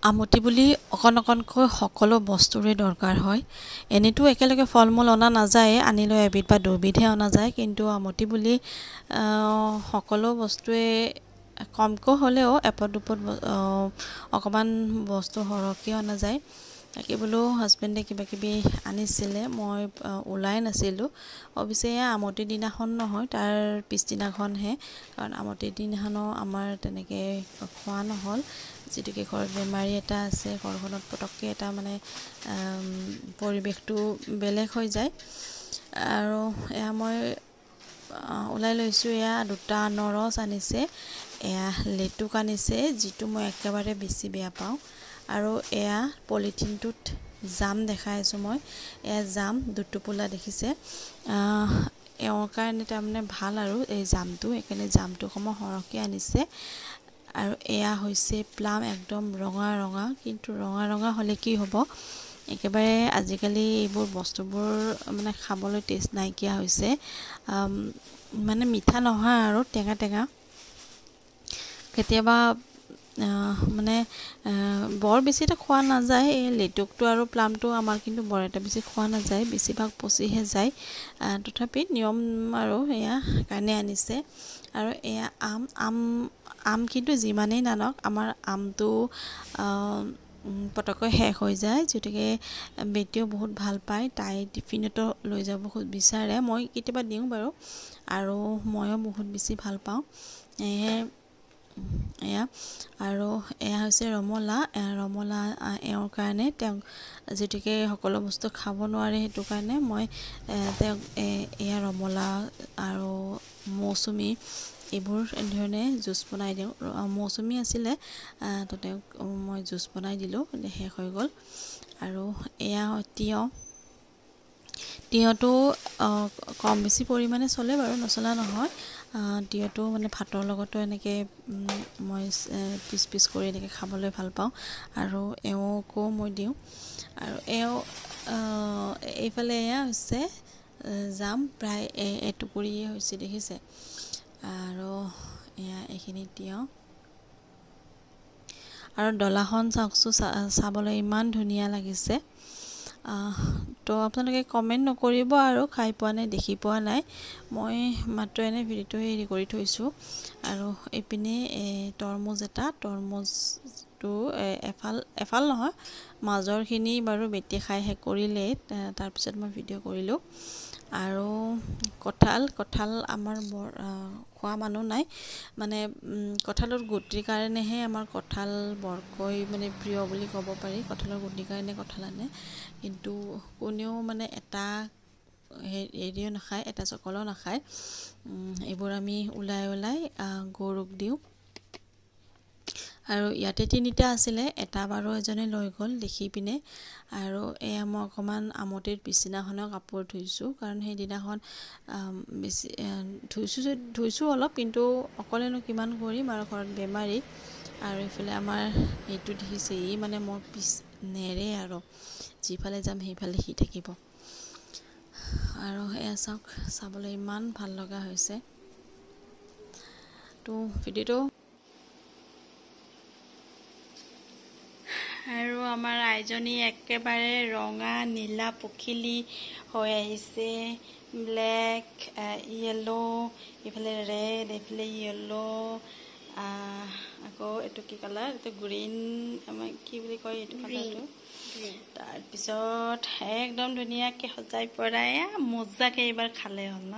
আমটি বুলি অকণকৈ সকলো বস্তুৰে দৰকাৰ হয়। এনেতো একেলগে ফল মূল অনা নাযায়, আনিলৈ এবিধ বা দুবিধহে অনা যায়, কিন্তু আমটি বুলি সকলো বস্তুৱে কমকৈ হ'লেও এপদ দুপদ অকণমান বস্তু সৰহকৈ অনা যায়। তাকে বোলো হাজবেণ্ডে কিবা কিবি আনিছিলে, মই ওলাই নাছিলোঁ। অৱশ্যে এয়া আমটিৰ দিনাখন নহয়, তাৰ পিছদিনাখনহে, কাৰণ আমটিৰ দিনাখনো আমাৰ তেনেকৈ খোৱা নহ'ল। যিটোকে ঘৰত বেমাৰী এটা আছে, ঘৰখনত পটককৈ এটা মানে পৰিৱেশটো বেলেগ হৈ যায়। আৰু এয়া মই ওলাই লৈছোঁ। এয়া দুটা আনাৰস আনিছে, এয়া লেটুক আনিছে, যিটো মই একেবাৰে বেছি বেয়া পাওঁ। আৰু এয়া পলিথিনটোত জাম দেখাই আছোঁ মই, এয়া জাম দুটোপোলা দেখিছে। এওঁৰ কাৰণে তাৰমানে ভাল আৰু এই জামটো, সেইকাৰণে জামটো অকণমান সৰহকৈ আনিছে। আৰু এয়া হৈছে প্লাম, একদম ৰঙা ৰঙা, কিন্তু ৰঙা ৰঙা হ'লে কি হ'ব, একেবাৰে আজিকালি এইবোৰ বস্তুবোৰ মানে খাবলৈ টেষ্ট নাইকিয়া হৈছে, মানে মিঠা নহয় আৰু টেঙা টেঙা। কেতিয়াবা মানে বৰ বেছি এটা খোৱা নাযায়, এই লেটুকটো আৰু প্লামটো আমাৰ কিন্তু বৰ এটা বেছি খোৱা নাযায়, বেছিভাগ পচিহে যায়। তথাপি নিয়ম আৰু এয়া কাৰণে আনিছে। আৰু এয়া আম কিন্তু যিমানেই নানক, আমাৰ আমটো পটককৈ শেষ হৈ যায়, গতিকে বেটীও বহুত ভাল পায়, তাই টিফিনতো লৈ যাব বহুত বিচাৰে, মই কেতিয়াবা দিওঁ বাৰু, আৰু ময়ো বহুত বেছি ভাল পাওঁ। এয়া আৰু এয়া হৈছে ৰমলা, এওঁৰ কাৰণে, তেওঁক যিটোকে সকলো বস্তু খাব নোৱাৰে, সেইটো কাৰণে মই তেওঁক এয়া ৰমলা আৰু মৌচুমী এইবোৰ এনেধৰণে জুচ বনাই দিওঁ। মৌচুমী আছিলে, তো তেওঁক মই জুচ বনাই দিলোঁ, শেষ হৈ গ'ল। আৰু এয়া তিয়ঁহটো কম বেছি পৰিমাণে চলে বাৰু, নচলা নহয়। তিয়ঁহটো মানে ভাতৰ লগতো এনেকৈ মই পিচ পিচ কৰি এনেকৈ খাবলৈ ভাল পাওঁ, আৰু এওঁকো মই দিওঁ। আৰু এইফালে এয়া হৈছে জাম, প্ৰায় এটুকুৰিয়ে হৈছে দেখিছে। আৰু এয়া এইখিনি তিয়ঁহ, আৰু ডলাখন চাওকচোন, চাবলৈ ইমান ধুনীয়া লাগিছে। তো আপোনালোকে কমেণ্ট নকৰিব আৰু খাই পোৱা নাই, দেখি পোৱা নাই, মই মাত্ৰ এনেই ভিডিঅ'টো হেৰি কৰি থৈছোঁ। আৰু এইপিনে তৰমুজ এটা, তৰমুজটো এফাল নহয়, মাজৰখিনি বাৰু বেটী খাই শেষ কৰিলেই, তাৰপিছত মই ভিডিঅ' কৰিলোঁ। আৰু কঁঠাল আমাৰ বৰ খোৱা মানুহ নাই, মানে কঁঠালৰ গুটিৰ কাৰণেহে আমাৰ কঁঠাল বৰকৈ মানে প্ৰিয় বুলি ক'ব পাৰি, কঁঠালৰ গুটিৰ কাৰণে কঁঠাল আনে, কিন্তু কোনেও মানে এটা হেৰিও নাখায়, এটা চকলো নাখায়। এইবোৰ আমি ওলাই গৰুক দিওঁ। আৰু ইয়াতে 3টা আছিলে, এটা বাৰু এজনে লৈ গ'ল দেখি পিনে। আৰু এয়া মই অকণমান আমটিৰ পিছদিনাখনৰ কাপোৰ ধুইছোঁ, কাৰণ সেইদিনাখন বেছি ধুইছোঁ অলপ, কিন্তু অকলেনো কিমান কৰিম, আৰু ঘৰত বেমাৰী। আৰু এইফালে আমাৰ এইটো দেখিছে, ই মানে মোৰ পিছ নেৰে, আৰু যিফালে যাম সেইফালে সি থাকিব। আৰু এয়া চাওক, চাবলৈ ইমান ভাল লগা হৈছে। তো ভিডিঅ'টো, আৰু আমাৰ আইজনী একেবাৰে ৰঙা নীলা পখিলী হৈ আহিছে, ব্লেক, য়েল্লো, এইফালে ৰেড, এইফালে য়েল্লো, আকৌ এইটো কি কালাৰ, এইটো গ্ৰীণ, আমাৰ কি বুলি কয় এইটো কালাৰটো। তাৰপিছত একদম ধুনীয়াকৈ সজাই পৰাই মজাকৈ এইবাৰ খালে হ'ল ন।